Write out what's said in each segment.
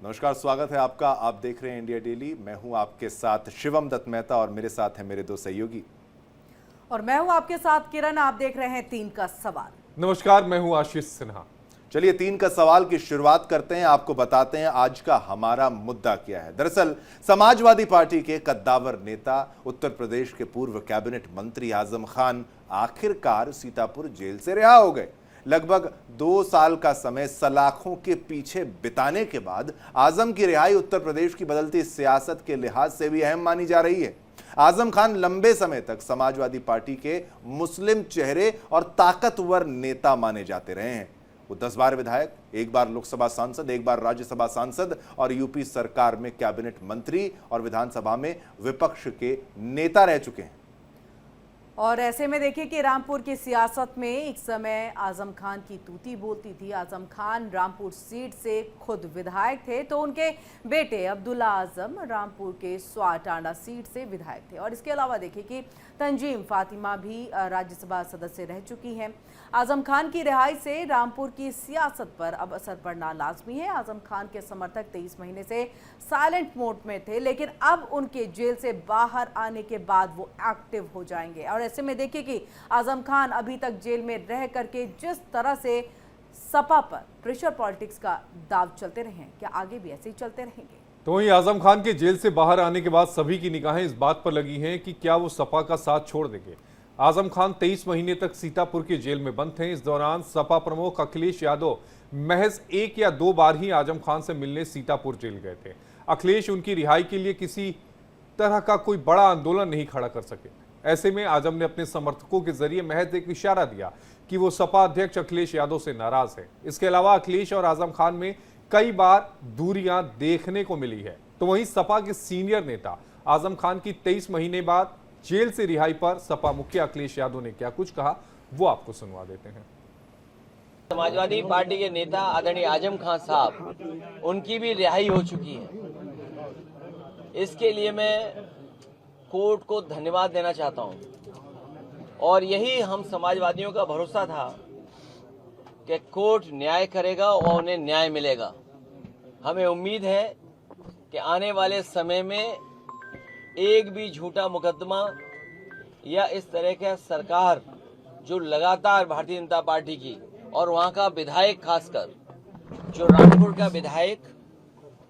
नमस्कार, स्वागत है आपका। आप देख रहे हैं इंडिया डेली। मैं हूं आपके साथ शिवम दत्त मेहता और मेरे साथ हैं मेरे दो सहयोगी। और मैं हूं आपके साथ किरण। आप देख रहे हैं 3 का सवाल। नमस्कार, मैं हूं आशीष सिन्हा। चलिए 3 का सवाल की शुरुआत करते हैं। आपको बताते हैं आज का हमारा मुद्दा क्या है। दरअसल समाजवादी पार्टी के कद्दावर नेता, उत्तर प्रदेश के पूर्व कैबिनेट मंत्री आजम खान आखिरकार सीतापुर जेल से रिहा हो गए। लगभग 2 साल का समय सलाखों के पीछे बिताने के बाद आजम की रिहाई उत्तर प्रदेश की बदलती सियासत के लिहाज से भी अहम मानी जा रही है। आजम खान लंबे समय तक समाजवादी पार्टी के मुस्लिम चेहरे और ताकतवर नेता माने जाते रहे हैं। वो 10 बार विधायक, 1 बार लोकसभा सांसद, 1 बार राज्यसभा सांसद और यूपी सरकार में कैबिनेट मंत्री और विधानसभा में विपक्ष के नेता रह चुके हैं। और ऐसे में देखिए कि रामपुर की सियासत में एक समय आजम खान की तूती बोलती थी। आजम खान रामपुर सीट से खुद विधायक थे, तो उनके बेटे अब्दुल्ला आजम रामपुर के स्वाटांडा सीट से विधायक थे। और इसके अलावा देखिए कि तंजीम फातिमा भी राज्यसभा सदस्य रह चुकी हैं। आजम खान की रिहाई से रामपुर की सियासत पर अब असर पड़ना लाजमी है। आजम खान के समर्थक 23 महीने से साइलेंट मोड में थे, लेकिन अब उनके जेल से बाहर आने के बाद वो एक्टिव हो जाएंगे। और ऐसे में देखिए कि आजम खान अभी तक जेल में रह करके जिस तरह से सपा पर प्रेशर पॉलिटिक्स का दाव चलते रहे हैं, क्या आगे भी ऐसे ही चलते रहेंगे? तो वहीं आजम खान के जेल से बाहर आने के बाद सभी की निगाहें इस बात पर लगी हैं कि क्या वो सपा का साथ छोड़ देंगे। आजम खान 23 महीने तक सीतापुर की जेल में बंद थे। इस दौरान सपा प्रमुख अखिलेश यादव महज 1 या 2 बार ही आजम खान से मिलने सीतापुर जेल गए थे। अखिलेश उनकी रिहाई के लिए किसी तरह का कोई बड़ा आंदोलन नहीं खड़ा कर सके। ऐसे में आजम ने अपने समर्थकों के जरिए महज एक इशारा दिया कि वो सपा अध्यक्ष अखिलेश यादव से नाराज है। इसके अलावा अखिलेश और आजम खान में कई बार दूरियां देखने को मिली है। तो वहीं सपा के सीनियर नेता आजम खान की 23 महीने बाद जेल से रिहाई पर सपा मुखिया अखिलेश यादव ने क्या कुछ कहा, वो आपको सुनवा देते हैं। समाजवादी पार्टी के नेता आदरणीय आजम खान साहब, उनकी भी रिहाई हो चुकी है। इसके लिए मैं कोर्ट को धन्यवाद देना चाहता हूं। और यही हम समाजवादियों का भरोसा था कि कोर्ट न्याय करेगा और उन्हें न्याय मिलेगा। हमें उम्मीद है कि आने वाले समय में एक भी झूठा मुकदमा या इस तरह का सरकार जो लगातार भारतीय जनता पार्टी की और वहां का विधायक, खासकर जो रामपुर का विधायक,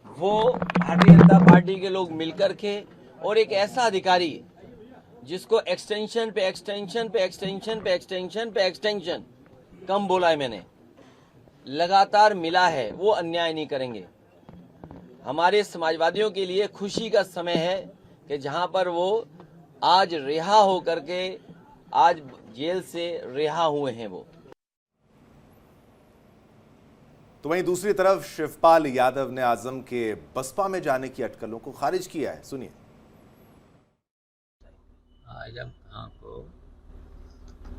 वो भारतीय जनता पार्टी के लोग मिलकर के और एक ऐसा अधिकारी जिसको एक्सटेंशन पे एक्सटेंशन पे एक्सटेंशन पे एक्सटेंशन पे एक्सटेंशन कम बोला है मैंने, लगातार मिला है, वो अन्याय नहीं करेंगे। हमारे समाजवादियों के लिए खुशी का समय है कि जहां पर वो आज रिहा हो करके आज जेल से रिहा हुए हैं वो। तो वहीं दूसरी तरफ शिवपाल यादव ने आजम के बसपा में जाने की अटकलों को खारिज किया है। सुनिए। आजम खान को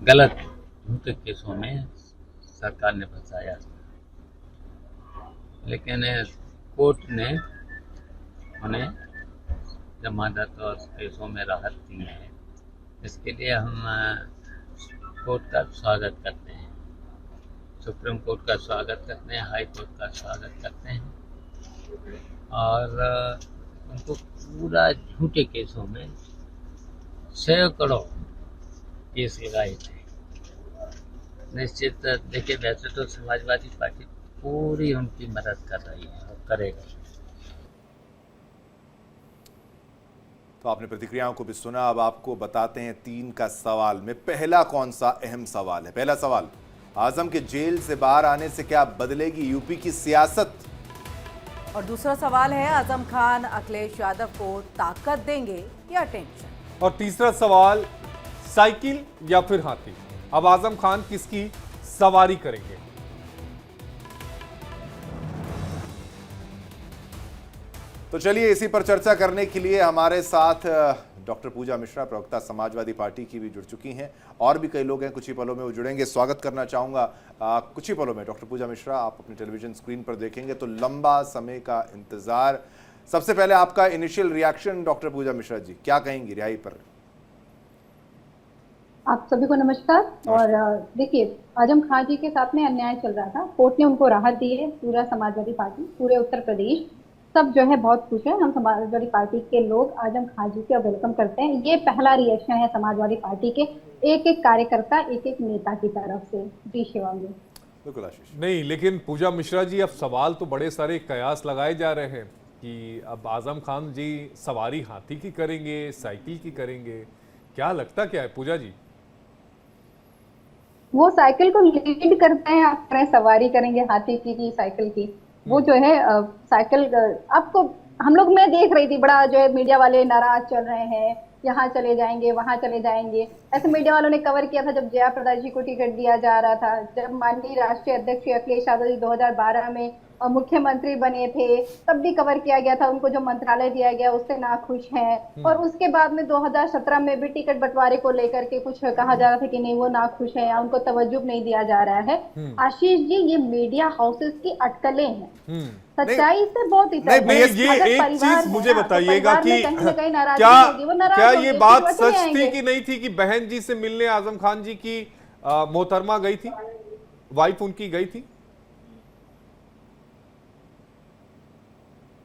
गलत झूठे केसों में सरकार ने फंसाया, लेकिन कोर्ट ने उन्हें जमानत और केसों में राहत दी है। इसके लिए हम कोर्ट का स्वागत करते हैं, सुप्रीम कोर्ट का स्वागत करते हैं, हाई कोर्ट का स्वागत करते हैं। और उनको पूरा झूठे केसों में सैकड़ों केस लगाए थे। निश्चित देखिए, वैसे तो समाजवादी पार्टी पूरी उनकी मदद कर रही है और करेगा। तो आपने प्रतिक्रियाओं को भी सुना। अब आपको बताते हैं 3 का सवाल में पहला कौन सा अहम सवाल है। पहला सवाल, आजम के जेल से बाहर आने से क्या बदलेगी यूपी की सियासत? और दूसरा सवाल है, आजम खान अखिलेश यादव को ताकत देंगे या टेंशन? और तीसरा सवाल, साइकिल या फिर हाथी, अब आजम खान किसकी सवारी करेंगे? तो चलिए इसी पर चर्चा करने के लिए हमारे साथ डॉक्टर पूजा मिश्रा, प्रवक्ता समाजवादी पार्टी की भी जुड़ चुकी हैं। और भी कई लोग हैं, कुछ ही पलों में वो जुड़ेंगे। स्वागत करना चाहूँगा कुछ ही पलों में डॉक्टर पूजा मिश्रा। आप अपने टेलीविजन स्क्रीन पर देखेंगे तो लंबा समय का इंतजार। सबसे पहले आपका इनिशियल रिएक्शन डॉक्टर पूजा मिश्रा जी, क्या कहेंगी रिहाई पर? आप सभी को नमस्कार। और देखिए, आजम खान जी के साथ में अन्याय चल रहा था, कोर्ट ने उनको राहत दी है। पूरा समाजवादी पार्टी, पूरे उत्तर प्रदेश सब जो है बहुत खुश है। हम समाजवादी पार्टी के लोग आजम खान जी का वेलकम करते हैं। ये पहला रिएक्शन है समाजवादी पार्टी के एक एक कार्यकर्ता, एक एक नेता की तरफ से। जी शिवम जी। बिल्कुल आशीष। नहीं, लेकिन पूजा मिश्रा जी, अब सवाल तो बड़े सारे कयास लगाए जा रहे हैं कि अब आजम खान जी सवारी हाथी की करेंगे, साइकिल की करेंगे, क्या लगता क्या है पूजा जी? वो साइकिल को लीड करते हैं, आप करें सवारी करेंगे हाथी की साइकिल की। वो जो है साइकिल आपको हम लोग, मैं देख रही थी बड़ा जो है मीडिया वाले नाराज चल रहे हैं, यहाँ चले जाएंगे वहां चले जाएंगे। ऐसे मीडिया वालों ने कवर किया था जब जयाप्रदा जी को टिकट दिया जा रहा था, जब माननीय राष्ट्रीय अध्यक्ष अखिलेश यादव जी 2012 में मुख्यमंत्री बने थे, तब भी कवर किया गया था। उनको जो मंत्रालय दिया गया उससे नाखुश हैं। और उसके बाद में 2017 में भी टिकट बंटवारे को लेकर के कुछ कहा जा रहा था कि नहीं वो नाखुश है या उनको तवज्जो नहीं दिया जा रहा है। आशीष जी, ये मीडिया हाउसेस की अटकलें हैं। सच्चाई से बहुत नहीं, ये एक चीज मुझे बताइएगा कि क्या ये बात सच थी कि नहीं थी कि बहन जी से मिलने आजम खान जी की मोहतरमा गई थी, वाइफ उनकी गई थी?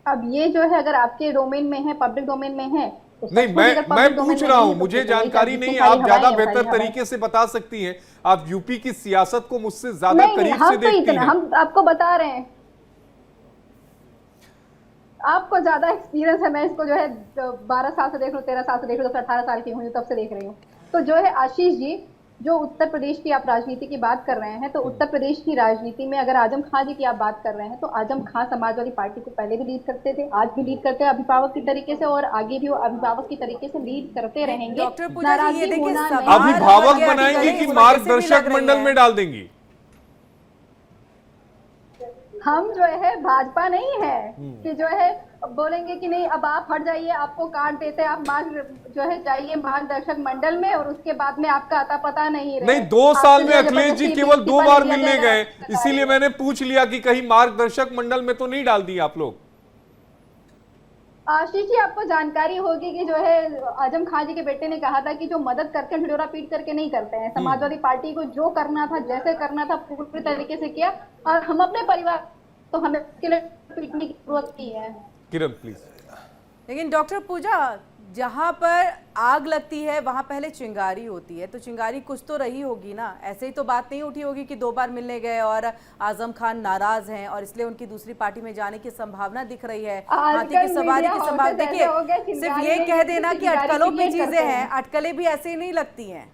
अब ये जो है अगर आपके डोमेन में है, पब्लिक डोमेन में है तो नहीं, मैं पूछ रहा हूं, मुझे जानकारी नहीं, आप ज्यादा बेहतर तरीके से बता सकती हैं। आप यूपी की सियासत को मुझसे ज्यादा करीब से देखती हैं। हम आपको बता रहे हैं, आपको ज्यादा एक्सपीरियंस है। मैं इसको जो है 12 साल से देख रहा हूँ, 13 साल से देख रहा हूँ, 18 साल की हुई तब से देख रही हूँ। तो जो है आशीष जी, जो उत्तर प्रदेश की आप राजनीति की बात कर रहे हैं, तो उत्तर प्रदेश की राजनीति में अगर आजम खान जी की आप बात कर रहे हैं, तो आजम खान समाजवादी पार्टी को पहले भी लीड करते थे, आज भी लीड करते हैं अभिभावक की तरीके से, और आगे भी वो अभिभावक की तरीके से लीड करते रहेंगे। डॉक्टर पूजा जी, ये देखिए अभिभावक बनाएंगे कि मार्गदर्शक मंडल में डाल देंगी? हम जो है भाजपा नहीं है कि जो है बोलेंगे कि नहीं अब आप हट जाइए, आपको काट देते हैं, आप मार्ग जो है जाइए मार्गदर्शक मंडल में और उसके बाद में आपका आता पता नहीं रहे। नहीं, 2 साल में अखिलेश जी केवल 2 बार मिलने गए, इसीलिए मैंने पूछ लिया कि कहीं मार्गदर्शक मंडल में तो नहीं डाल दी आप लोग? आशीष जी, आपको जानकारी होगी कि जो है आजम खान जी के बेटे ने कहा था कि जो मदद करते हैं ढिढोरा पीट करके नहीं करते हैं। समाजवादी पार्टी को जो करना था, जैसे करना था, पूरी तरीके से किया। और हम अपने परिवार तो हमें इसके लिए पीटने की जरूरत नहीं है। किरण प्लीज। लेकिन डॉक्टर पूजा, जहां पर आग लगती है वहां पहले चिंगारी होती है, तो चिंगारी कुछ तो रही होगी ना। ऐसे ही तो बात नहीं उठी होगी कि 2 बार मिलने गए और आजम खान नाराज हैं और इसलिए उनकी दूसरी पार्टी में जाने की संभावना दिख रही है, हाथी की सवारी की संभावना। देखिए, सिर्फ ये कह देना कि अटकलों पे चीजें हैं, अटकलें भी ऐसे ही नहीं लगती हैं।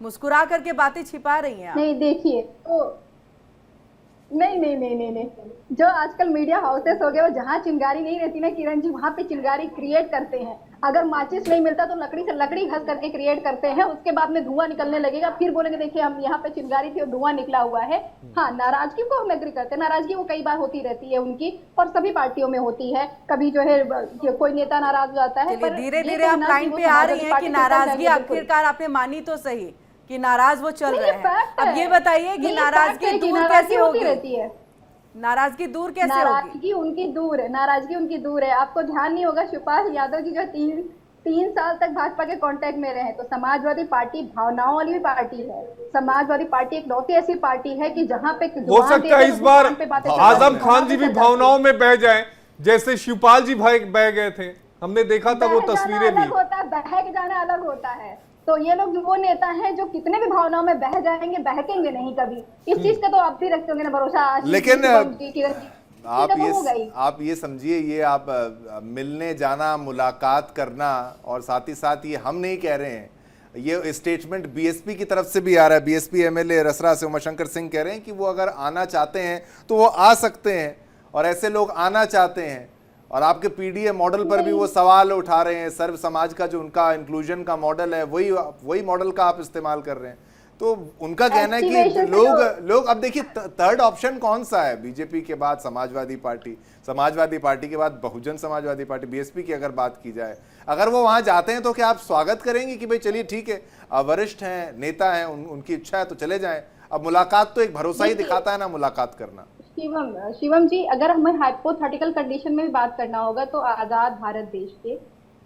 मुस्कुरा करके बातें छिपा रही हैं। नहीं देखिए, तो नहीं, जो आजकल मीडिया हाउसेस हो गए, वो जहाँ चिंगारी नहीं रहती ना किरण जी, वहाँ पे चिंगारी क्रिएट करते हैं। अगर माचिस नहीं मिलता तो लकड़ी से लकड़ी घस करके क्रिएट करते हैं, उसके बाद में धुआं निकलने लगेगा, फिर बोलेंगे देखिए हम यहाँ पे चिंगारी थी और धुआं निकला हुआ है। हाँ, नाराजगी को हम एग्री करते हैं, नाराजगी वो कई बार होती रहती है उनकी, और सभी पार्टियों में होती है। कभी जो है कोई नेता नाराज हो जाता है, पर धीरे धीरे आप लाइन पे आ रही है कि नाराजगी आखिरकार आपने मानी तो सही कि नाराज वो चल रहे हैं। अब ये बताइए कि नाराजगी दूर कैसे होगी? नाराजगी दूर कैसे होगी? नाराजगी उनकी दूर है, नाराजगी उनकी दूर है। आपको ध्यान नहीं होगा, शिवपाल यादव जी जो 3 साल तक भाजपा के कांटेक्ट में रहे, तो समाजवादी पार्टी भावनाओं वाली भी पार्टी है। समाजवादी पार्टी एक लौती ऐसी पार्टी है कि जहां पे हो सकता है इस बार आजम खान जी भी भावनाओं में बह जाए, जैसे शिवपाल जी बह गए थे, हमने देखा था वो तस्वीरें भी। बहक जाना अलग होता है। तो ये लोग वो नेता हैं जो कितने भी भावनाओं में बह जाएंगे, बहकेंगे नहीं कभी। इस चीज का तो आप भी रखते होंगे ना भरोसा। लेकिन आप ये समझिए, ये आप मिलने जाना, मुलाकात करना, और साथ ही साथ ये हम नहीं कह रहे हैं, ये स्टेटमेंट बीएसपी की तरफ से भी आ रहा है। बीएसपी एमएलए रसरा से उमाशंकर सिंह कह रहे हैं कि वो अगर आना चाहते हैं तो वो आ सकते हैं, और ऐसे लोग आना चाहते हैं। और आपके पीडीए मॉडल पर भी वो सवाल उठा रहे हैं, सर्व समाज का जो उनका इंक्लूजन का मॉडल है, वही मॉडल का आप इस्तेमाल कर रहे हैं। तो उनका कहना है कि लोग अब देखिए, थर्ड ऑप्शन कौन सा है? बीजेपी के बाद समाजवादी पार्टी के बाद बहुजन समाजवादी पार्टी, बीएसपी की अगर बात की जाए, अगर वो वहां जाते हैं तो क्या आप स्वागत करेंगे कि भाई चलिए ठीक है, वरिष्ठ हैं, नेता हैं, उनकी इच्छा है तो चले जाएं? अब मुलाकात तो एक भरोसा ही दिखाता है ना, मुलाकात करना। शिवम जी, अगर हमें हाइपोथेटिकल कंडीशन में भी बात करना होगा तो आजाद भारत देश के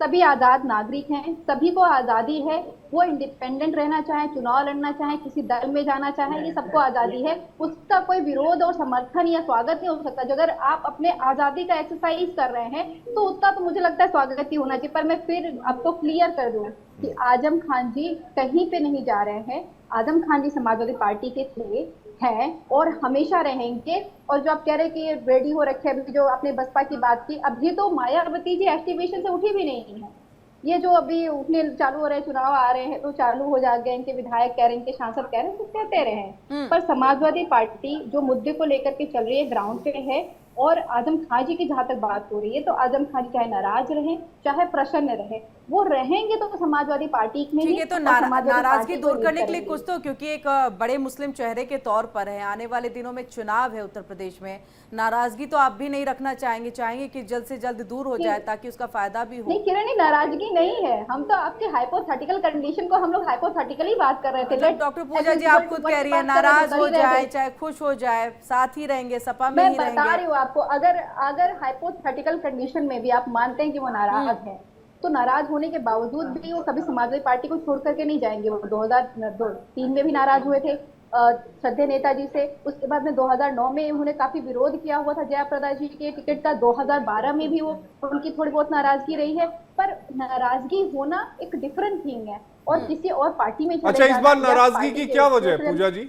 सभी आजाद नागरिक हैं, सभी को आजादी है, वो इंडिपेंडेंट रहना चाहे, चुनाव लड़ना चाहे, किसी दल में जाना चाहे, ये सबको आजादी है। उसका कोई विरोध और समर्थन या स्वागत नहीं हो सकता। जो अगर आप अपने आजादी का एक्सरसाइज कर रहे हैं तो उसका तो मुझे लगता है स्वागत ही होना चाहिए। पर मैं फिर आपको क्लियर कर दूं कि आजम खान जी कहीं पे नहीं जा रहे हैं। आजम खान जी समाजवादी पार्टी के थे, हैं और हमेशा रहेंगे। और जो आप कह रहे हैं कि ये रेडी हो रखे, अभी जो आपने बसपा की बात की, अभी तो मायावती जी एक्टिवेशन से उठी भी नहीं है। ये जो अभी उठने चालू हो रहे हैं, चुनाव आ रहे हैं तो चालू हो जाएंगे, इनके विधायक कह रहे हैं, इनके सांसद कह रहे हैं, तो कहते रहे। पर समाजवादी पार्टी जो मुद्दे को लेकर के चल रही है ग्राउंड पे है। और आजम खान जी की जहां तक बात हो रही है तो आजम खान जी चाहे नाराज रहे चाहे प्रसन्न रहे, वो रहेंगे तो समाजवादी पार्टी में ठीक है। तो नाराजगी दूर करने के लिए कुछ तो, क्योंकि एक बड़े मुस्लिम चेहरे के तौर पर है, आने वाले दिनों में चुनाव है उत्तर प्रदेश में, नाराजगी तो आप भी नहीं रखना चाहेंगे कि जल्द से जल्द दूर हो जाए ताकि उसका फायदा भी हो। नहीं किरण, नाराजगी नहीं है। हम तो आपके हाइपोथेटिकल कंडीशन को हम लोग हाइपोथेटिकल बात कर रहे थे। डॉक्टर पूजा जी आप खुद कह रही है नाराज हो जाए चाहे खुश हो जाए साथ ही रहेंगे, सपा में ही रहेंगे। मैं बता रही हूँ आपको, अगर हाइपोथेटिकल कंडीशन में भी आप मानते हैं कि वो नाराज है, तो नाराज होने के बावजूद भी वो कभी समाजवादी पार्टी को छोड़ करके नहीं जाएंगे। वो 2003 में भी नाराज हुए थे श्रद्धेय नेताजी से। उसके बाद में 2009 में उन्होंने काफी विरोध किया हुआ था जयाप्रदा जी के टिकट का। 2012 में भी वो उनकी थोड़ी बहुत नाराजगी रही है। पर नाराजगी होना एक डिफरेंट थिंग है और किसी और पार्टी में। अच्छा, इस बार नाराजगी की क्या वजह है पूजा जी?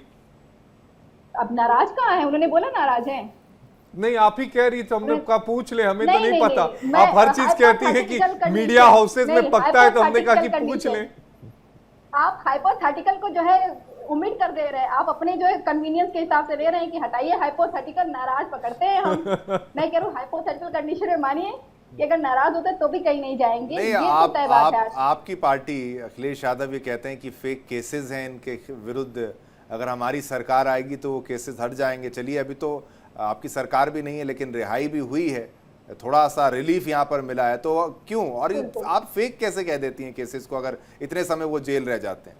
अब नाराज कहाँ है? उन्होंने बोला नाराज है। नहीं, आप ही कह रही थी, हमने कहा पूछ ले, हमें तो नहीं पता। नहीं, आप हर चीज कहती हैं कि मीडिया हाउसेस में पकता है, तो हमने कहा कि पूछ ले। आप हाइपोथेटिकल को जो है उम्मीद कर दे रहे हैं, आप अपने जो है कन्वीनियंस के हिसाब से ले रहे हैं कि हटाइए हाइपोथेटिकल, नाराज पकड़ते हैं हम। मैं कह रहा हूँ हाइपोथेटिकल कंडीशन में मानिए कि अगर नाराज होते तो भी कहीं नहीं जाएंगे। नहीं, आपकी पार्टी अखिलेश यादव ये कहते हैं कि फेक केसेस हैं इनके विरुद्ध, अगर हमारी सरकार आएगी तो वो केसेस हट जाएंगे। चलिए, अभी तो आपकी सरकार भी नहीं है लेकिन रिहाई भी हुई है, थोड़ा सा रिलीफ यहाँ पर मिला है, तो क्यों? और आप फेक कैसे कह देती हैं केसेस को अगर इतने समय वो जेल रह जाते हैं?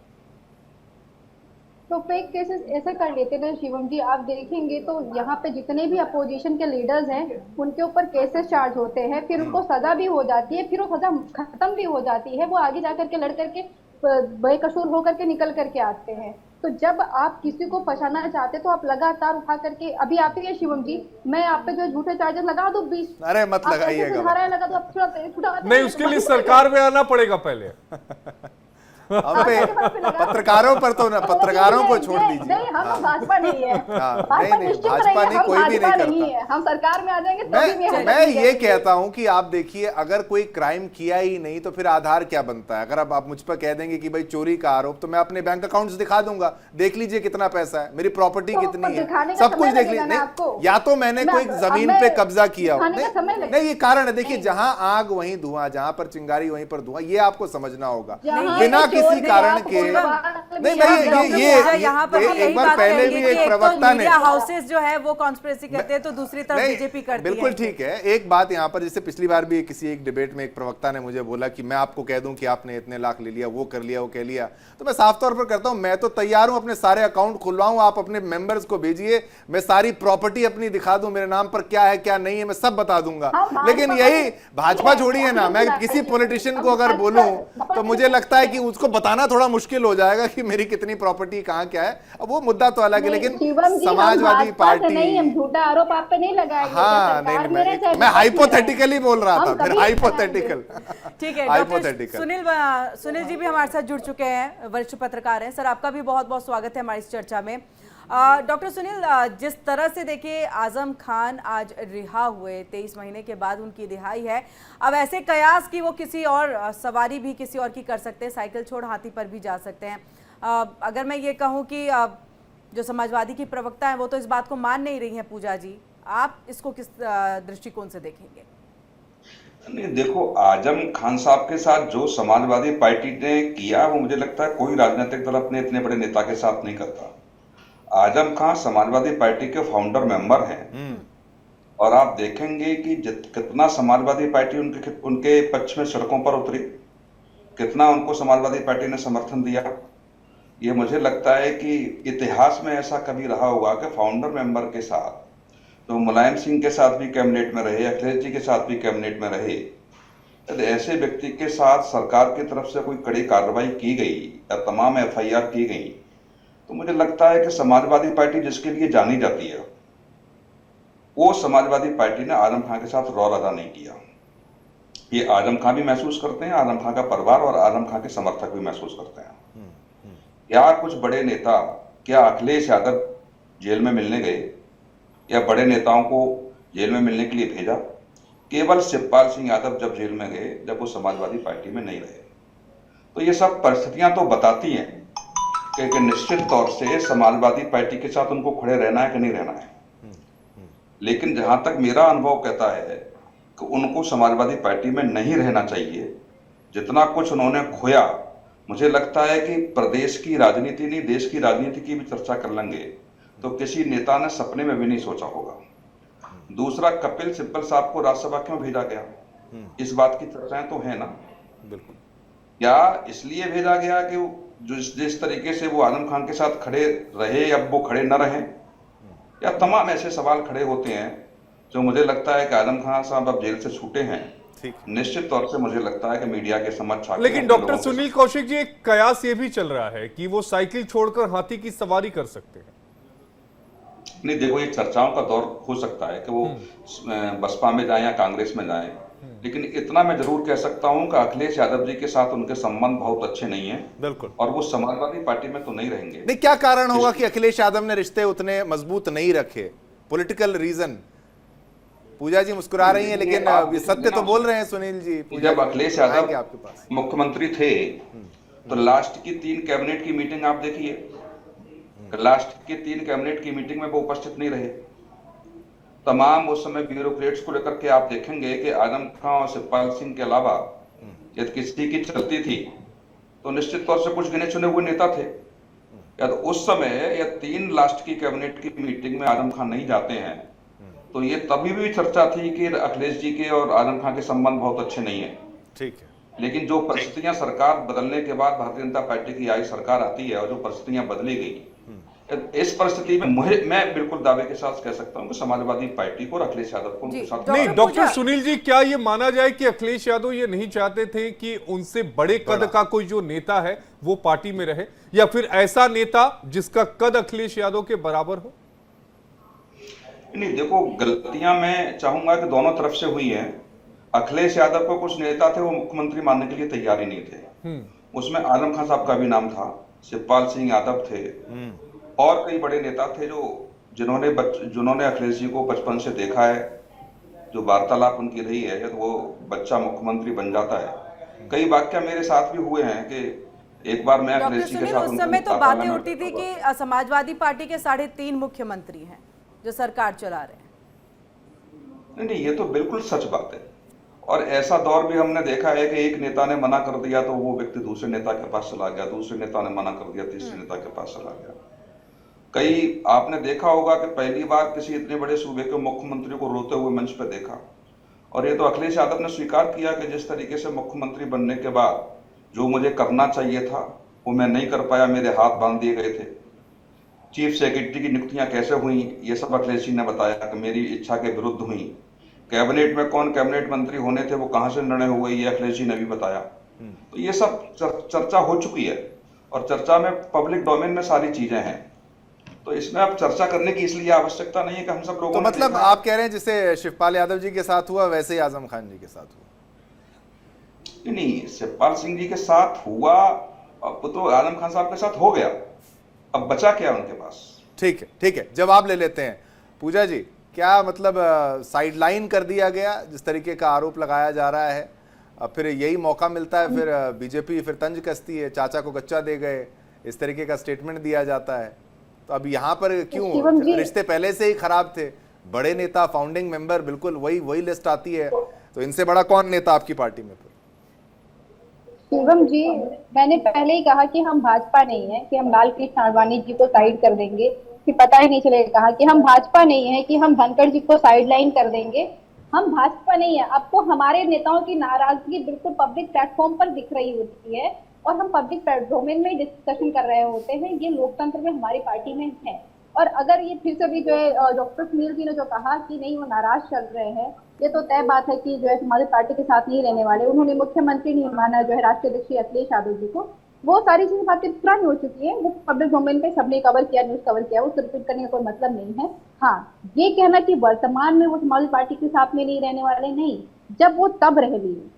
तो फेक केसेस ऐसे कर लेते थे शिवम जी, आप देखेंगे तो यहाँ पे जितने भी अपोजिशन के लीडर्स हैं उनके ऊपर केसेस चार्ज होते हैं, फिर उनको सजा भी हो जाती है, फिर वो सजा खत्म भी हो जाती है, वो आगे जाकर के लड़ करके बेकसूर होकर के निकल करके आते हैं। तो जब आप किसी को फंसाना चाहते तो आप लगातार उठा करके, अभी आप ही शिवम जी, मैं आप पे जो झूठे चार्जेस लगा दूं 20, अरे मत लगाइएगा, लगा दो, नहीं, उसके लिए सरकार में आना पड़ेगा पहले। हम पे पत्रकारों पर तो ना, पत्रकारों को छोड़ दीजिए। नहीं, हम भाजपा नहीं है, भाजपा नहीं, कोई भी नहीं करता। हम सरकार में आ जाएंगे तो मैं ये कहता हूं कि आप देखिए, अगर कोई क्राइम किया ही नहीं तो फिर आधार क्या बनता है? अगर अब आप मुझ पर कह देंगे कि भाई चोरी का आरोप, तो मैं अपने बैंक अकाउंट्स दिखा दूंगा, देख लीजिए कितना पैसा है, मेरी प्रॉपर्टी कितनी है, सब कुछ देख लीजिए। नहीं, या तो मैंने कोई जमीन पे कब्जा किया हो, नहीं, ये कारण है। देखिए, जहां आग वहीं धुआं, जहां पर चिंगारी वहीं पर धुआं, ये आपको समझना होगा। बिना किसी कारण के नहीं, मैं ये यहाँ पर एक बार पहले भी एक प्रवक्ता ने, हाउसेस जो है वो कॉन्स्पिरेसी करते हैं तो दूसरी तरफ बीजेपी करती है। बिल्कुल ठीक है। एक बात यहाँ पर, जैसे पिछली बार भी किसी एक डिबेट में एक प्रवक्ता ने मुझे बोला कि मैं आपको कह दूं कि आपने इतने लाख ले लिया, वो कर लिया, वो कह लिया, तो मैं साफ तौर पर करता हूं, मैं तो तैयार हूं अपने सारे अकाउंट खुलवाऊं, आप अपने मेंबर्स को भेजिए, मैं सारी प्रॉपर्टी अपनी दिखा दूं, मेरे नाम पर क्या है क्या नहीं है, मैं सब बता दूंगा। लेकिन यही भाजपा छोड़िए ना, मैं किसी पॉलिटिशियन को अगर बोलूं तो मुझे लगता है कि उसको बताना थोड़ा मुश्किल हो जाएगा कि मेरी कितनी प्रॉपर्टी कहाँ क्या है। अब वो मुद्दा तो अलग है, लेकिन समाजवादी पार्टी, नहीं, हम झूठा आरोप आप पे नहीं लगाएंगे। हाँ, नहीं, मैं हाइपोथेटिकली बोल रहा था, फिर हाइपोथेटिकल। ठीक है, डॉक्टर सुनील जी भी हमारे साथ जुड़ चुके हैं, वरिष्ठ पत्रकार हैं। सर, आपका भी बहुत बहुत स्वागत है हमारी इस चर्चा में। डॉक्टर सुनील, जिस तरह से देखिए आजम खान आज रिहा हुए, 23 महीने के बाद उनकी रिहाई है, अब ऐसे कयास कि वो किसी और सवारी भी किसी और की कर सकते हैं, साइकिल छोड़ हाथी पर भी जा सकते हैं। अगर मैं ये कहूँ कि जो समाजवादी की प्रवक्ता है वो तो इस बात को मान नहीं रही हैं, पूजा जी, आप इसको किस दृष्टिकोण से देखेंगे? नहीं, देखो, आजम खान साहब के साथ जो समाजवादी पार्टी ने किया वो मुझे लगता है कोई राजनीतिक दल अपने इतने बड़े नेता के साथ नहीं करता। आजम खान समाजवादी पार्टी के फाउंडर मेंबर हैं और आप देखेंगे कि कितना समाजवादी पार्टी उनके पक्ष में सड़कों पर उतरी, कितना उनको समाजवादी पार्टी ने समर्थन दिया। ये मुझे लगता है कि इतिहास में ऐसा कभी रहा होगा कि फाउंडर मेंबर के साथ, तो मुलायम सिंह के साथ भी कैबिनेट में रहे, अखिलेश जी के साथ भी कैबिनेट में रहे, यदि ऐसे व्यक्ति के साथ सरकार की तरफ से कोई कड़ी कार्रवाई की गई या तमाम एफआईआर की गई, तो मुझे लगता है कि समाजवादी पार्टी जिसके लिए जानी जाती है, वो समाजवादी पार्टी ने आजम खान के साथ रौल अदा नहीं किया। ये आजम खान भी महसूस करते हैं, आजम खान का परिवार और आजम खान के समर्थक भी महसूस करते हैं। या कुछ बड़े नेता, क्या अखिलेश यादव जेल में मिलने गए या बड़े नेताओं को जेल में मिलने के लिए भेजा? केवल शिवपाल सिंह यादव जब जेल में गए जब वो समाजवादी पार्टी में नहीं रहे। तो ये सब परिस्थितियां तो बताती हैं कि निश्चित तौर से समाजवादी पार्टी के साथ उनको खड़े रहना है कि नहीं रहना है। लेकिन जहां तक मेरा अनुभव कहता है कि उनको समाजवादी पार्टी में नहीं रहना चाहिए। जितना कुछ उन्होंने खोया, मुझे लगता है कि प्रदेश की राजनीति नहीं, देश की राजनीति की भी चर्चा कर लेंगे तो किसी नेता ने सपने में भी नहीं सोचा होगा। दूसरा, कपिल सिब्बल साहब को राज्यसभा क्यों भेजा गया, इस बात की चर्चाएं तो है ना। बिल्कुल। या इसलिए भेजा गया कि जिस तरीके से वो आजम खान के साथ खड़े रहे, अब वो खड़े न रहे, या तमाम ऐसे सवाल खड़े होते हैं जो मुझे लगता है कि आजम खान साहब अब जेल से छूटे हैं, निश्चित तौर से मुझे लगता है कि मीडिया के समक्ष आके लेकिन डॉक्टर सुनील कौशिक जी, एक कयास ये भी चल रहा है कि वो साइकिल छोड़कर हाथी की सवारी कर सकते हैं। नहीं, देखो, ये चर्चाओं का दौर हो सकता है कि वो बसपा में जाएं या कांग्रेस में जाएं, लेकिन इतना मैं जरूर कह सकता हूं कि अखिलेश यादव जी के साथ उनके संबंध बहुत अच्छे नहीं हैं। बिल्कुल। और वो समाजवादी पार्टी में तो नहीं रहेंगे। नहीं, क्या कारण होगा कि अखिलेश यादव ने रिश्ते उतने मजबूत नहीं रखे? Political reason? पूजा जी मुस्कुरा रही हैं, लेकिन ये सत्य तो बोल रहे हैं सुनील जी। जब अखिलेश यादव मुख्यमंत्री थे तो लास्ट की 3 कैबिनेट की मीटिंग आप देखिए, लास्ट के 3 कैबिनेट की मीटिंग में वो उपस्थित नहीं रहे। तमाम उस समय ब्यूरोक्रेट्स को लेकर के आप देखेंगे कि आजम खान और शिवपाल सिंह के अलावा यदि किसी की चलती थी तो निश्चित तौर से कुछ गिने चुने हुए नेता थे। या तो उस समय या 3 लास्ट की कैबिनेट की मीटिंग में आजम खान नहीं जाते हैं तो ये तभी भी चर्चा थी कि अखिलेश जी के और आजम खान के संबंध बहुत अच्छे नहीं है। ठीक है। लेकिन जो परिस्थितियां सरकार बदलने के बाद भारतीय जनता पार्टी की आई सरकार आती है और जो परिस्थितियां बदली गई, इस परिस्थिति में मैं बिल्कुल दावे के साथ कह सकता हूं कि समाजवादी पार्टी को और अखिलेश यादव को उनके साथ नहीं। डॉक्टर सुनील जी, क्या ये माना जाए कि अखिलेश यादव ये नहीं चाहते थे कि उनसे बड़े कद का कोई जो नेता है वो पार्टी में रहे, या फिर ऐसा नेता जिसका कद अखिलेश यादव के बराबर हो? नहीं, देखो, गलतियां मैं चाहूंगा कि दोनों तरफ से हुई हैं। अखिलेश यादव को कुछ नेता थे वो मुख्यमंत्री मानने के लिए तैयार ही नहीं थे। उसमें आजम खान साहब का भी नाम था, शिवपाल सिंह यादव थे और कई बड़े नेता थे जिन्होंने अखिलेश जी को बचपन से देखा है। जो वार्तालाप उनकी रही है, तो वो बच्चा मुख्यमंत्री बन जाता है। कई वाक्य मेरे साथ भी हुए हैं कि एक बार मैं अखिलेश जी के साथ उस समय तो बातें उठती थी कि समाजवादी पार्टी के 3.5 मुख्यमंत्री हैं जो सरकार चला रहे हैं। नहीं, ये तो बिल्कुल सच बात है। और ऐसा दौर भी हमने देखा है कि एक नेता ने मना कर दिया तो वो व्यक्ति दूसरे नेता के पास चला गया, दूसरे नेता ने मना कर दिया, तीसरे नेता के पास चला गया। कई आपने देखा होगा कि पहली बार किसी इतने बड़े सूबे के मुख्यमंत्री को रोते हुए मंच पर देखा, और ये तो अखिलेश यादव ने स्वीकार किया कि जिस तरीके से मुख्यमंत्री बनने के बाद जो मुझे करना चाहिए था वो मैं नहीं कर पाया, मेरे हाथ बांध दिए गए थे। चीफ सेक्रेटरी की नियुक्तियां कैसे हुई, ये सब अखिलेश जी ने बताया कि मेरी इच्छा के विरुद्ध हुई। कैबिनेट में कौन कैबिनेट मंत्री होने थे, वो कहां से निर्णय हुए, ये अखिलेश जी ने भी बताया। तो ये सब चर्चा हो चुकी है और चर्चा में पब्लिक डोमेन में सारी चीजें हैं, तो इसमें अब चर्चा करने की इसलिए आवश्यकता नहीं है कि हम सब लोगों तो मतलब आप कह रहे हैं जिसे शिवपाल यादव जी के साथ हुआ वैसे ही आजम खान जी के साथ हुआ? नहीं, शिवपाल सिंह जी के साथ हुआ, अब तो आजम खान साहब के साथ हो गया, अब बचा क्या उनके पास? ठीक है, ठीक है, जवाब ले लेते हैं। पूजा जी, क्या मतलब साइडलाइन कर दिया गया जिस तरीके का आरोप लगाया जा रहा है, अब फिर यही मौका मिलता है, फिर बीजेपी फिर तंज कसती है, चाचा को गच्चा दे गए, इस तरीके का स्टेटमेंट दिया जाता है। तो अब यहाँ पर क्यों? रिश्ते पहले से ही खराब थे, बड़े नेता, फाउंडिंग मेंबर, बिल्कुल वही लिस्ट आती है, तो इनसे बड़ा कौन नेता आपकी पार्टी में? शिवम जी, मैंने पहले ही कहा कि हम भाजपा नहीं है कि हम लाल कृष्ण आडवाणी जी को साइड कर देंगे, कि पता ही नहीं चलेगा। कहा कि हम भाजपा नहीं है कि हम धनखड़ जी को साइडलाइन कर देंगे। हम भाजपा नहीं है। आपको हमारे नेताओं की नाराजगी बिल्कुल पब्लिक प्लेटफॉर्म पर दिख रही होती है और हम पब्लिक डोमेन में डिस्कशन कर रहे होते हैं। ये लोकतंत्र में हमारी पार्टी में है। और अगर ये फिर से भी जो है डॉक्टर सुनील जी ने जो कहा कि नहीं वो नाराज चल रहे हैं ये तो तय बात है कि जो है समाजवादी पार्टी के साथ नहीं रहने वाले। उन्होंने मुख्यमंत्री नहीं माना जो है राष्ट्रीय अध्यक्ष अखिलेश यादव जी को। वो सारी चीजें बातें पुरानी हो चुकी है, वो पब्लिक डोमेन पे सबने कवर किया, न्यूज कवर किया, वो रिपीट करने का कोई मतलब नहीं है। हाँ, ये कहना कि वर्तमान में वो समाजवादी पार्टी के साथ में नहीं रहने वाले, नहीं, जब वो तब रह लिए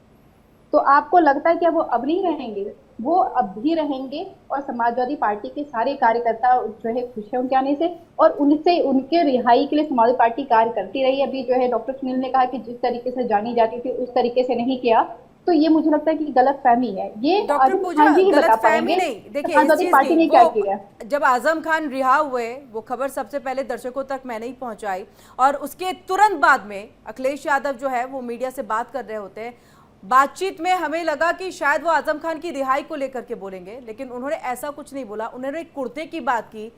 तो आपको लगता है कि वो अब नहीं रहेंगे? वो अब भी रहेंगे और समाजवादी पार्टी के सारे कार्यकर्ता जो है खुश है उनके आने से, और उनसे उनके रिहाई के लिए समाजवादी पार्टी कार्य करती रही। अभी जो है डॉक्टर सुनील ने कहा कि जिस तरीके से जानी जाती थी उस तरीके से नहीं किया, तो ये मुझे लगता है कि गलत फहमी है। ये डॉक्टर पूजा गलत फहमी नहीं, देखिए इस चीज पार्टी ने की क्या किया, जब आजम खान रिहा हुए वो खबर सबसे पहले दर्शकों तक मैंने ही पहुंचाई, और उसके तुरंत बाद में अखिलेश यादव जो है वो मीडिया से बात कर रहे होते हैं। बातचीत में हमें लगा कि शायद वो आजम खान की रिहाई को लेकर के बोलेंगे, लेकिन उन्होंने ऐसा कुछ नहीं बोला। उन्होंने कुर्ते की बात की,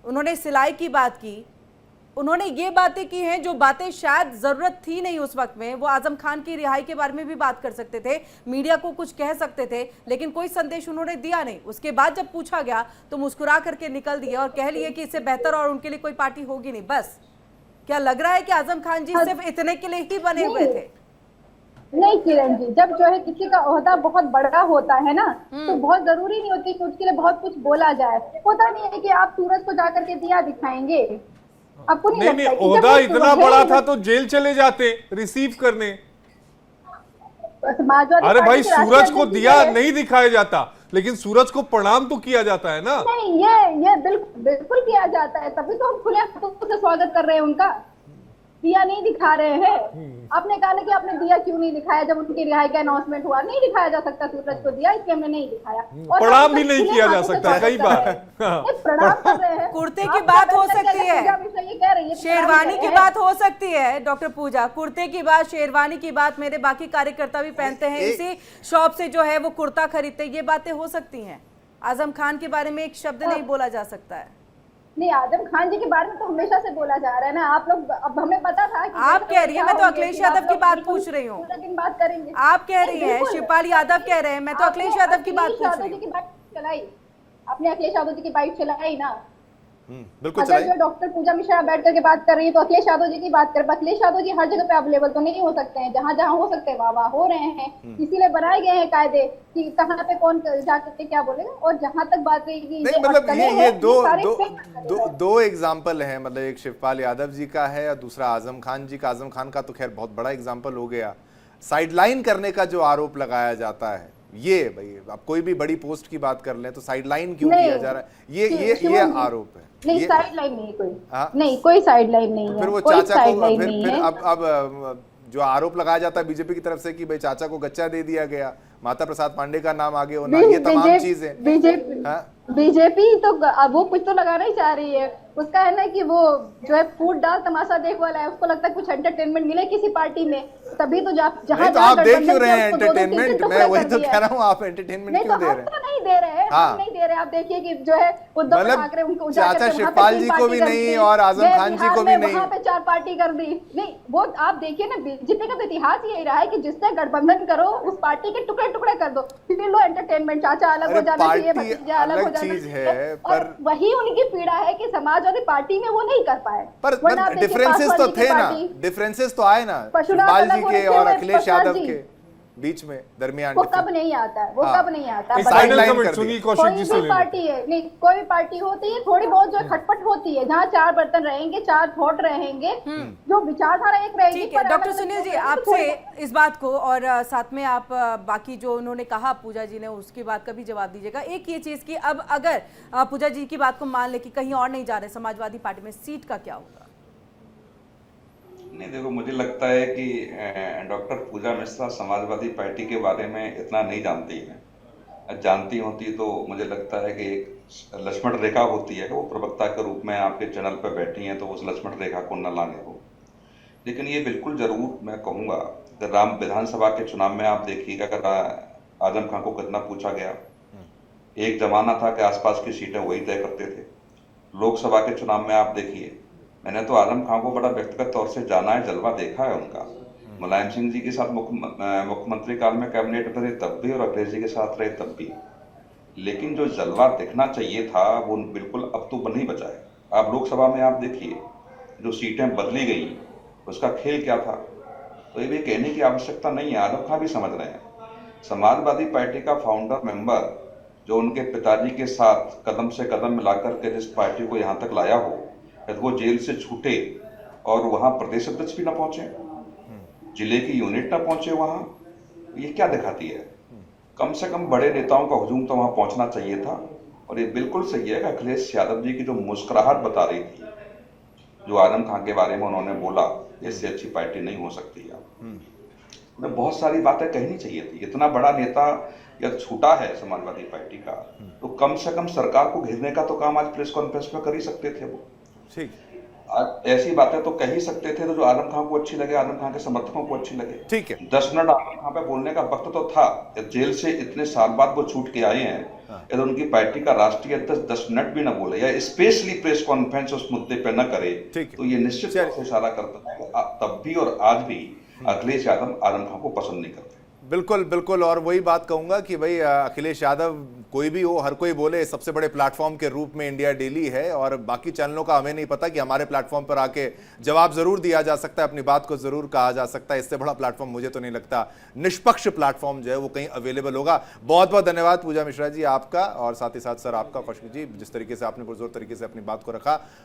उन्होंने सिलाई की बात की, उन्होंने ये बातें की हैं जो बातें शायद जरूरत थी नहीं उस वक्त में। वो आजम खान की रिहाई के बारे में भी बात कर सकते थे, मीडिया को कुछ कह सकते थे, लेकिन कोई संदेश उन्होंने दिया नहीं। उसके बाद जब पूछा गया तो मुस्कुरा करके निकल दिए और कह लिए कि इससे बेहतर और उनके लिए कोई पार्टी होगी नहीं। बस क्या लग रहा है कि आजम खान जी सिर्फ इतने के लिए ही बने हुए थे? नहीं किरण जी, जब जो है किसी का ओहदा बहुत बड़ा होता है ना, तो बहुत जरूरी नहीं होती कि उसके लिए बहुत कुछ बोला जाए। होता नहीं है कि आप सूरज को जाकर के दिया दिखाएंगे, आपको नहीं लगता है कि ओहदा इतना बड़ा था तो जेल चले जाते रिसीव करने। अरे भाई, सूरज को दिया नहीं दिखाया जाता, लेकिन सूरज को प्रणाम तो किया जाता है ना। नहीं, ये बिल्कुल किया जाता है, तभी तो हम खुले हाथों से स्वागत कर रहे हैं उनका। दिया नहीं दिखा रहे हैं। आपने कहा ना कि आपने दिया क्यों नहीं दिखाया जब उनकी रिहाई का अनाउंसमेंट हुआ? नहीं दिखाया जा सकता सूरज को दिया, इसलिए हमने नहीं दिखाया। प्रणाम भी नहीं किया जा सकता कई बार। प्रणाम कर रहे हैं। कुर्ते की बात हो सकती है, ये कह रही है, शेरवानी की बात हो सकती है डॉक्टर पूजा, कुर्ते की बात, शेरवानी की बात मेरे बाकी कार्यकर्ता भी पहनते हैं, इसी शॉप से जो है वो कुर्ता खरीदते, ये बातें हो सकती हैं। आजम खान के बारे में एक शब्द नहीं बोला जा सकता है। नहीं, आजम खान जी के बारे में तो हमेशा से बोला जा रहा है ना। आप लोग, अब हमें पता था कि आप कह रही है, मैं तो अखिलेश यादव की बात पूछ रही हूँ। बात करेंगे, आप कह रही हैं शिवपाल यादव कह रहे हैं, मैं तो अखिलेश यादव की बात पूछ रही हूँ। चलाई आपने अखिलेश यादव जी की बाइट चलाई ना? बिल्कुल अगर जो डॉक्टर पूजा मिश्रा बैठ करके बात कर रही है तो अखिलेश यादव जी की बात कर। अखिलेश यादव जी हर जगह पे अवेलेबल तो नहीं हो सकते हैं, जहां जहां हो सकते हैं वहां हो रहे हैं। इसीलिए बनाए गए हैं कायदे कि कहां पे कौन जाकर के क्या बोलेगा। और जहां तक बात रही कि नहीं, मतलब ये दो एग्जाम्पल हैं, मतलब एक शिवपाल यादव जी का है और दूसरा आजम खान जी का। आजम खान का तो खैर बहुत बड़ा एग्जाम्पल हो गया। साइडलाइन करने का जो आरोप लगाया जाता है, ये भाई अब कोई भी बड़ी पोस्ट की बात कर लें तो साइडलाइन क्यों किया जा रहा है, ये आरोप है। नहीं, साइड लाइन नहीं कोई, नहीं कोई साइड लाइन नहीं है। फिर वो चाचा को फिर अब जो आरोप लगाया जाता है बीजेपी की तरफ से कि भाई चाचा को गच्चा दे दिया गया, माता प्रसाद पांडे का नाम आगे होना, ये तमाम चीजें। बीजेपी तो वो कुछ तो लगाना ही चाह रही है। उसका है ना कि वो जो है फूट डाल तमाशा देख वाला है, उसको लगता है कुछ एंटरटेनमेंट मिले किसी पार्टी में, तभी तो जहाँ आप देख क्यों रहे हैं एंटरटेनमेंट? मैं वही तो कह रहा हूँ, आप एंटरटेनमेंट क्यों दे रहे हैं? नहीं दे रहे हैं, हम नहीं दे रहे। आप देखिए कि जो है उद्धव ठाकरे उनको चाचा शिवपाल जी को भी नहीं और आजम खान जी को भी नहीं, वहाँ पे 4 पार्टी कर दी। नहीं, वो आप देखिए ना, बीजेपी का तो इतिहास यही रहा है कि जिससे गठबंधन करो उस पार्टी के टुकड़े टुकड़े कर दो, फिर लो एंटरटेनमेंट, चाचा अलग हो जाना चाहिए, भतीजा अलग हो जाना चाहिए। और वही उनकी पीड़ा है कि समाजवादी पार्टी में वो नहीं कर पाए। पर डिफरेंसेस तो थे ना, डिफरेंसेस तो आए ना शिवपाल जी के और अखिलेश यादव के बीच में, दरमियान। वो कब नहीं आता है, वो कब नहीं आता है। कोई भी पार्टी है, नहीं कोई भी पार्टी होती है, थोड़ी बहुत जो खटपट होती है, जहाँ 4 बर्तन रहेंगे, 4 थॉट रहेंगे, जो विचारधारा एक रहेगी। ठीक है डॉक्टर सुनील जी, आपसे इस बात को और साथ में आप बाकी जो उन्होंने कहा पूजा जी ने, उसकी बात का भी जवाब दीजिएगा। एक ये चीज की, अब अगर पूजा जी की बात को मान ले कि कहीं और नहीं जा रहे समाजवादी पार्टी में, सीट का क्या होगा? नहीं, देखो मुझे लगता है कि डॉक्टर पूजा मिश्रा समाजवादी पार्टी के बारे में इतना नहीं जानती है। जानती होती तो मुझे लगता है कि एक लक्ष्मण रेखा होती है, वो प्रवक्ता के रूप में आपके चैनल पर बैठी हैं तो उस लक्ष्मण रेखा को न लाने हो। लेकिन ये बिल्कुल जरूर मैं कहूँगा, अगर विधानसभा के चुनाव में आप देखिएगा, अगर आजम खान को कितना पूछा गया, एक जमाना था कि आसपास की सीटें वही तय करते थे। लोकसभा के चुनाव में आप देखिए, मैंने तो आजम खान को बड़ा व्यक्तिगत तौर से जाना है, जलवा देखा है उनका। मुलायम सिंह जी के साथ मुख्यमंत्री काल में कैबिनेट में रहे तब भी, और अखिलेश जी के साथ रहे तब भी। लेकिन जो जलवा दिखना चाहिए था वो बिल्कुल अब तो नहीं बचा है। आप लोकसभा में आप देखिए, जो सीटें बदली गई उसका खेल क्या था। तो ये भी कहने की आवश्यकता नहीं है, आजम खां भी समझ रहे हैं। समाजवादी पार्टी का फाउंडर मेंबर जो उनके पिताजी के साथ कदम से कदम मिलाकर के जिस पार्टी को यहाँ तक लाया हो, यदि वो जेल से छूटे और वहाँ प्रदेश अध्यक्ष भी ना पहुंचे, जिले की यूनिट ना पहुंचे वहाँ, ये क्या दिखाती है? कम से कम बड़े नेताओं का हुजूम तो वहाँ पहुंचना चाहिए था। और ये बिल्कुल सही है कि अखिलेश यादव जी की जो मुस्कुराहट बता रही थी, जो आजम खां के बारे में उन्होंने बोला, इससे अच्छी पार्टी नहीं हो सकती है। उन्हें बहुत सारी बातें कहनी चाहिए थी। इतना बड़ा नेता यदि छूटा है समाजवादी पार्टी का, तो कम से कम सरकार को घेरने का तो काम आज प्रेस कॉन्फ्रेंस में कर ही सकते थे वो। ठीक, आज ऐसी बातें तो कह ही सकते थे तो जो आजम खां को अच्छी लगे, आजम खां के समर्थकों को अच्छी लगे। ठीक है। 10 मिनट आजम खां पे बोलने का वक्त तो था। जेल से इतने साल बाद वो छूट के आए हैं, यदि उनकी पार्टी का राष्ट्रीय अध्यक्ष 10 मिनट भी ना बोले या स्पेशली प्रेस कॉन्फ्रेंस उस मुद्दे पे न करे, तो ये निश्चित रूप से इशारा करता है तब भी और आज भी अखिलेश यादव आजम खां को पसंद नहीं करते। बिल्कुल बिल्कुल। और वही बात कहूंगा कि भाई अखिलेश यादव कोई भी हो, हर कोई बोले, सबसे बड़े प्लेटफॉर्म के रूप में इंडिया डेली है और बाकी चैनलों का हमें नहीं पता कि हमारे प्लेटफॉर्म पर आके जवाब जरूर दिया जा सकता है, अपनी बात को जरूर कहा जा सकता है। इससे बड़ा प्लेटफॉर्म मुझे तो नहीं लगता निष्पक्ष प्लेटफॉर्म जो है वो कहीं अवेलेबल होगा। बहुत बहुत धन्यवाद पूजा मिश्रा जी आपका, और साथ ही साथ सर आपका, कौशिक जी, जिस तरीके से आपने पुरजोर तरीके से अपनी बात को रखा,